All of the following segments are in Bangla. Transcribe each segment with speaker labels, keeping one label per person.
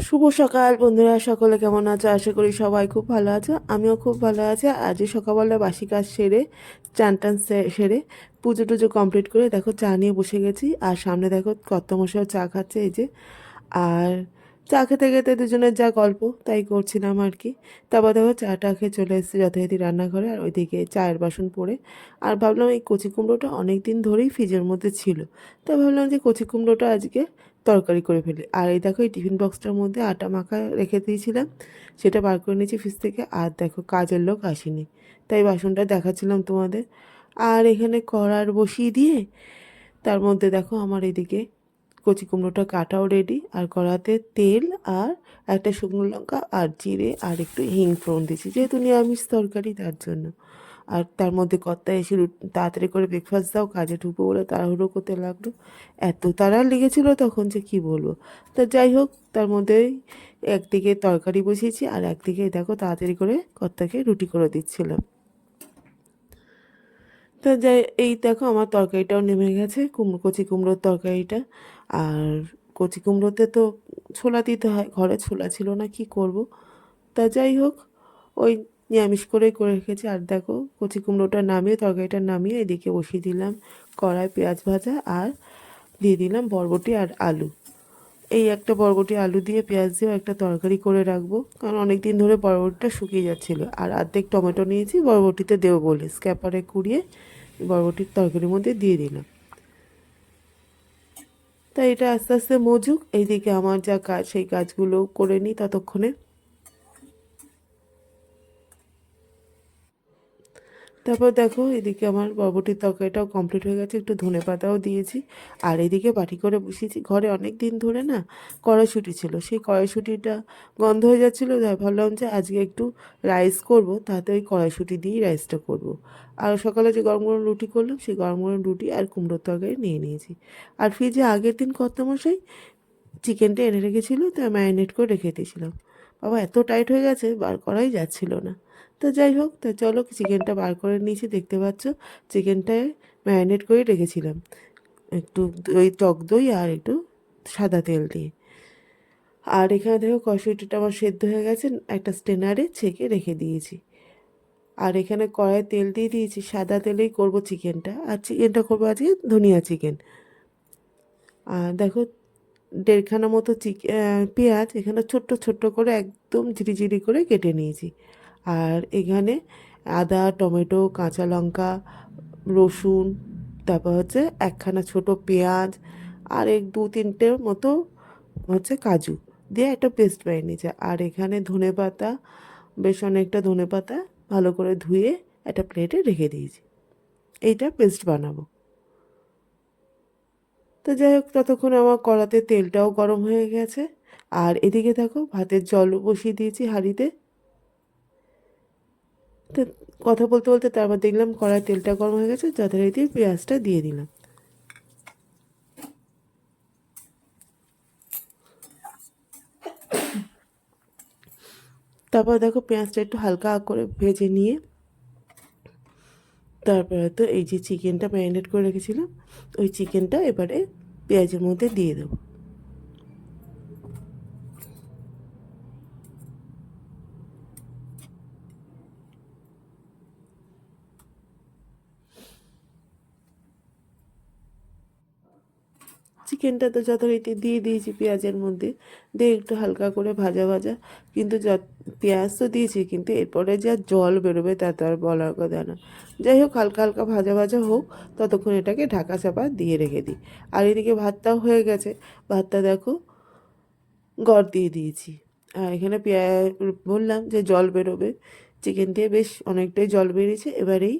Speaker 1: শুভ সকাল বন্ধুরা, সকলে কেমন আছো? আশা করি সবাই খুব ভালো আছো। আমিও খুব ভালো আছি। আজই সকালবেলা বাসি কাজ সেরে চান টান সেরে পুজো টুজো কমপ্লিট করে দেখো চা নিয়ে বসে গেছি। আর সামনে দেখো কর্তামশাইও চা খাচ্ছে, এই যে। আর চা খেতে খেতে দুজনের যা গল্প তাই করছিলাম আর কি। তারপর দেখো চাটা খেয়ে চলে এসেছি যথারীতি রান্নাঘরে, আর ওইদিকে চায়ের বাসন পড়ে। আর ভাবলাম এই কচি কুমড়োটা অনেক দিন ধরেই ফ্রিজের মধ্যে ছিল, তো ভাবলাম যে কচি কুমড়োটা আজকে তরকারি করে ফেলি। আর এই দেখো এই টিফিন বক্সটার মধ্যে আটা মাখা রেখে দিয়েছিলাম, সেটা বার করে নিয়েছি ফ্রিজ থেকে। আর দেখো কাজের লোক আসেনি, তাই বাসনটা দেখাচ্ছিলাম তোমাদের। আর এখানে কড়ার বসিয়ে দিয়ে তার মধ্যে দেখো আমার এদিকে কচি কুমড়োটা কাটাও রেডি। আর কড়াতে তেল আর একটা শুকনো লঙ্কা আর জিরে আর একটু হিং ফোড়ন দিয়েছি, যেহেতু নিরামিষ তরকারি তার জন্য। আর তার মধ্যে কর্তা এসে তাড়াতাড়ি করে ব্রেকফাস্ট দাও, কাজে ঢুকবো বলে তাড়াহুড়ো করতে লাগলো। এত তাড়া লেগেছিল তখন যে কি বলবো। তা যাই হোক, তার মধ্যেই একদিকে তরকারি বসিয়েছি আর একদিকে দেখো তাড়াতাড়ি করে কর্তাকে রুটি করে দিচ্ছিলাম। তা যাই, এই দেখো আমার তরকারিটাও নেমে গেছে, কচি কুমড়োর তরকারিটা। আর কচি কুমড়োতে তো ছোলা দিতে হয়, ঘরে ছোলা ছিল না, কি করব। তা যাই হোক, ওই নিরামিষ করেই করে রেখেছি। আর দেখো কচি কুমড়োটা নামিয়ে তরকারিটা নামিয়ে এদিকে বসিয়ে দিলাম কড়াই পেঁয়াজ ভাজা, আর দিয়ে দিলাম বরবটি আর আলু। এই একটা বরবটি আলু দিয়ে পেঁয়াজ দিয়েও একটা তরকারি করে রাখবো, কারণ অনেক দিন ধরে বরবটিটা শুকিয়ে যাচ্ছিলো। আর অর্ধেক টমেটো নিয়েছি বরবটিতে দেবো বলে, স্ক্যাপারে কুড়িয়ে বরবটির তরকারির মধ্যে দিয়ে দিলাম। তাই এটা আস্তে আস্তে মজুক, এইদিকে আমার যা কাজ সেই কাজগুলো করে নিই ততক্ষণে। তারপর দেখো এদিকে আমার বরবটির তরকারিটাও কমপ্লিট হয়ে গেছে, একটু ধনেপাতাও দিয়েছি। আর এদিকে বাটি করে বসিয়েছি, ঘরে অনেক দিন ধরে না কড়াইশুঁটি ছিল, সেই কড়াইশুঁটিটা গন্ধ হয়ে যাচ্ছিলো, তাই ভাবলাম যে আজকে একটু রাইস করব, তাতে ওই কড়াইশুঁটি দিয়েই রাইসটা করব। আর সকালে যে গরম গরম রুটি করলাম, সেই গরম গরম রুটি আর কুমড়োর তরকারি নিয়ে নিয়েছি। আর ফ্রিজে আগের দিন কর্তামশাই চিকেনটা এনে রেখেছিলো, তাই ম্যারিনেট করে রেখে দিয়েছিলাম। বাবা এত টাইট হয়ে গেছে, বার করাই যাচ্ছিল না। তো যাই হোক, তা চলো চিকেনটা বার করে নিয়েছি, দেখতে পাচ্ছ চিকেনটায় ম্যারিনেট করে রেখেছিলাম একটু দই, টক দই আর একটু সাদা তেল দিয়ে। আর এখানে দেখো কষাইটা আমার সেদ্ধ হয়ে গেছে, একটা স্টেনারে ছেঁকে রেখে দিয়েছি। আর এখানে কড়াইয়ে তেল দিয়ে দিয়েছি, সাদা তেলেই করব চিকেনটা। আর চিকেনটা করবো আজকে ধনিয়া চিকেন। আর দেখো দেড়খানা মতো পেঁয়াজ এখানে ছোট্ট ছোট্ট করে একদম ঝিরিঝিরি করে কেটে নিয়েছি। আর এখানে আদা, টমেটো, কাঁচা লঙ্কা, রসুন, তারপর হচ্ছে একখানা ছোট পেঁয়াজ, আর দু তিনটের মতো হচ্ছে কাজু দিয়ে একটা পেস্ট বানিয়ে নিয়েছে। আর এখানে ধনেপাতা, বেশ অনেকটা ধনেপাতা ভালো করে ধুয়ে একটা প্লেটে রেখে দিয়েছি, এইটা পেস্ট বানাবো। তো যাই হোক, ততক্ষণ আমার কড়াতে তেলটাও গরম হয়ে গেছে। আর এদিকে দেখো ভাতের জলও বসিয়ে দিয়েছি হাঁড়িতে। তো কথা বলতে বলতে তারপর দেখলাম কড়াই তেলটা গরম হয়ে গেছে, যথারীতি পেঁয়াজটা দিয়ে দিলাম। তারপর দেখো পেঁয়াজটা একটু হালকা করে ভেজে নিয়ে তারপরে তো এই যে চিকেনটা ম্যারিনেট করে রেখেছিলাম, ওই চিকেনটা এবারে পেঁয়াজের মধ্যে দিয়ে দেবো। চিকেনটা তো যথারীতি দিয়ে দিয়েছি পেঁয়াজের মধ্যে, দিয়ে একটু হালকা করে ভাজা ভাজা। কিন্তু পেঁয়াজ তো দিয়েছি, কিন্তু এরপরে যা জল বেরোবে তা তো আর বলার কথা না। যাই হোক, হালকা হালকা ভাজা ভাজা হোক, ততক্ষণ এটাকে ঢাকা চাপা দিয়ে রেখে দিই। আর এদিকে ভাতটাও হয়ে গেছে, ভাতটা দেখো গড় দিয়ে দিয়েছি। আর এখানে পেঁয়াজ বললাম যে জল বেরোবে, চিকেন দিয়ে বেশ অনেকটাই জল বেরিয়েছে। এবারেই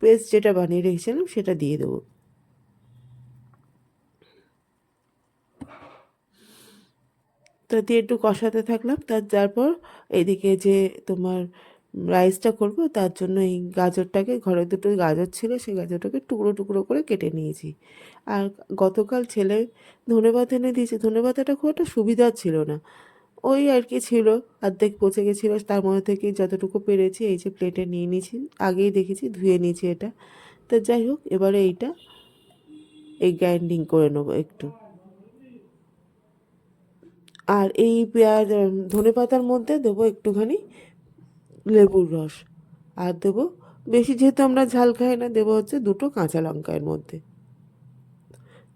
Speaker 1: পেস্ট যেটা বানিয়ে রেখেছিলাম সেটা দিয়ে দেবো। তা দিয়ে একটু কষাতে থাকলাম। তারপর এইদিকে যে তোমার রাইসটা করব, তার জন্য এই গাজরটাকে, ঘরে দুটো গাজর ছিল, সেই গাজরটাকে টুকরো টুকরো করে কেটে নিয়েছি। আর গতকাল ছেলে ধনেপাতা এনে দিয়েছে, ধনেপাতাটা খুব একটা সুবিধার ছিল না, ওই আর কি ছিল, অর্ধেক পচে গেছিলো। তার মধ্যে থেকে যতটুকু পেরেছি এই যে প্লেটে নিয়ে নিয়েছি, আগেই দেখেছি ধুয়ে নিয়েছি এটা। তো যাই হোক, এবারে এই গ্রাইন্ডিং করে নেবো একটু। আর এই পেঁয়াজ ধনে পাতার মধ্যে দেবো একটুখানি লেবুর রস, আর দেবো বেশি, যেহেতু আমরা ঝাল খাই না, দেবো হচ্ছে 2টো কাঁচা লঙ্কা এর মধ্যে,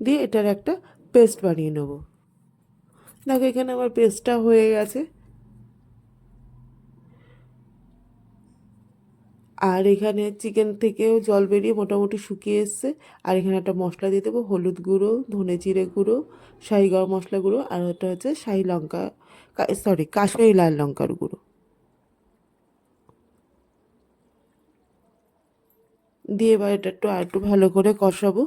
Speaker 1: দিয়ে এটার একটা পেস্ট বানিয়ে নেবো। দেখো এখানে আমার পেস্টটা হয়ে গেছে। আর এখানে চিকেন থেকেও জল বেরিয়ে মোটামুটি শুকিয়ে এসছে। আর এখানে একটা মশলা দিয়ে দেবো, হলুদ গুঁড়ো, ধনে জিরে গুঁড়ো, শাহি গরম মশলা গুঁড়ো, আর ওটা হচ্ছে শাহি লঙ্কা, সরি, কাশ্মীরি লাল লঙ্কার গুঁড়ো দিয়ে এবার এটা একটু আর একটু ভালো করে কষাবো।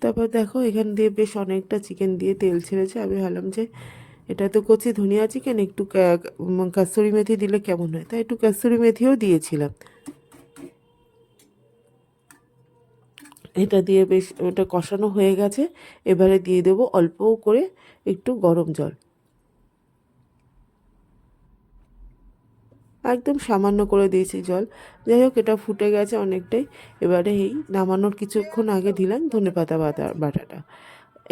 Speaker 1: তারপর দেখো এখান দিয়ে বেশ অনেকটা চিকেন দিয়ে তেল ছেড়েছে। আমি ভাবলাম যে এটা তো কচি ধনিয়া চিকেন, একটু কাসুরি মেথি দিলে কেমন হয়, তাই একটু কাসুরি মেথিও দিয়েছিলাম। এটা দিয়ে বেশ ওটা কষানো হয়ে গেছে। এবারে দিয়ে দেবো অল্প করে একটু গরম জল, একদম সামান্য করে দিয়েছি জল। যাই হোক, এটা ফুটে গেছে অনেকটাই। এবারে এই নামানোর কিছুক্ষণ আগে দিলাম ধনেপাতা বাটাটা,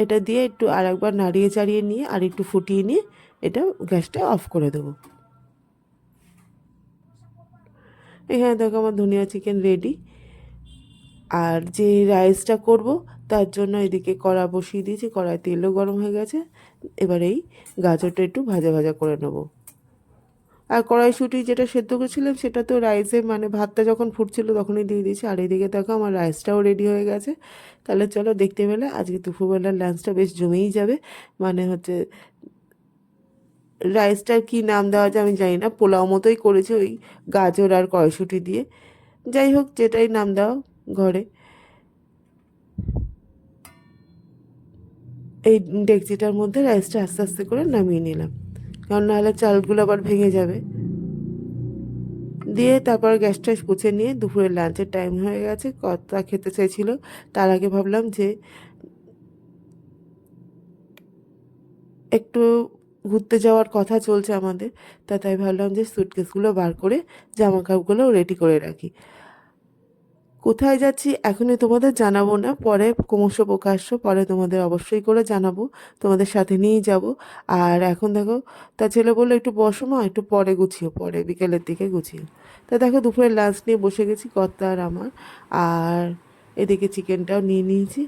Speaker 1: এটা দিয়ে একটু আর একবার নাড়িয়ে চাড়িয়ে নিয়ে আর একটু ফুটিয়ে নিয়ে এটা গ্যাসটা অফ করে দেবো। এখানে দেখো আমার ধনিয়া চিকেন রেডি। আর যে রাইসটা করব তার জন্য এদিকে কড়া বসিয়ে দিয়েছি, কড়ায় তেলও গরম হয়ে গেছে। এবার এই গাজরটা একটু ভাজা ভাজা করে নেবো। আর কড়াইশুঁটি যেটা সেদ্ধ করেছিলাম সেটা তো রাইসে, মানে ভাতটা যখন ফুটছিল তখনই দিয়ে দিয়েছি। আর এদিকে দেখো আমার রাইসটাও রেডি হয়ে গেছে। তাহলে চলো, দেখতে পেলে আজকে দুপুরবেলার লাঞ্চটা বেশ জমেই যাবে। মানে হচ্ছে রাইসটার কী নাম দেওয়া যায় আমি জানি না, পোলাও মতোই করেছি ওই গাজর আর কড়াইশুঁটি দিয়ে। যাই হোক, যেটাই নাম দাও ঘরে। এই ডেকচিটার মধ্যে রাইসটা আস্তে আস্তে করে নামিয়ে নিলাম, কারণ নাহলে চালগুলো আবার ভেঙে যাবে। দিয়ে তারপর গ্যাসটা মুছে নিয়ে দুপুরের লাঞ্চের টাইম হয়ে গেছে, কর্তা খেতে চাইছিল। তার আগে ভাবলাম যে একটু ঘুরতে যাওয়ার কথা চলছে আমাদের, তাই ভাবলাম যে সুটকেসগুলো বার করে জামা কাপড়গুলো রেডি করে রাখি। কোথায় যাচ্ছি এখনই তোমাদের জানাবো না, পরে ক্রমশ প্রকাশ্য, পরে তোমাদের অবশ্যই করে জানাবো, তোমাদের সাথে নিয়েই যাব। আর এখন দেখো, তা ছেলে বললো একটু বসো মা, একটু পরে গুছিও, পরে বিকেলের দিকে গুছিও। তা দেখো দুপুরের লাঞ্চ নিয়ে বসে গেছি কর্তা আর আমার। আর এদিকে চিকেনটাও নিয়ে নিয়েছি।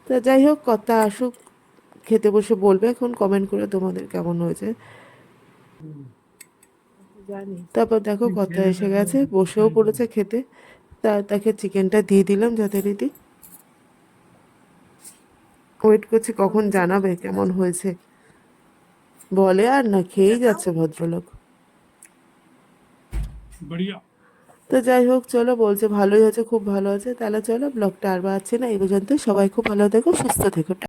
Speaker 1: তা যাই হোক, কর্তা আসুক, খেতে বসে বলবে এখন কমেন্ট করে তোমাদের কেমন হয়েছে। তারপর দেখো কর্তা এসে গেছে, বসেও পড়েছে খেতে। তাকে চিকেনটা দিয়ে দিলাম যথারীতি। ওয়েট করছি কখন জানাবে কেমন হয়েছে। বলে আর না, খেয়েই যাচ্ছে ভদ্রলোক। তো যাই হোক, চলো, বলছে ভালোই হয়েছে, খুব ভালো আছে। তাহলে চলো, ব্লগটা আর বাড়াচ্ছি না, এই পর্যন্ত। সবাই খুব ভালো থেকো, সুস্থ থেকো।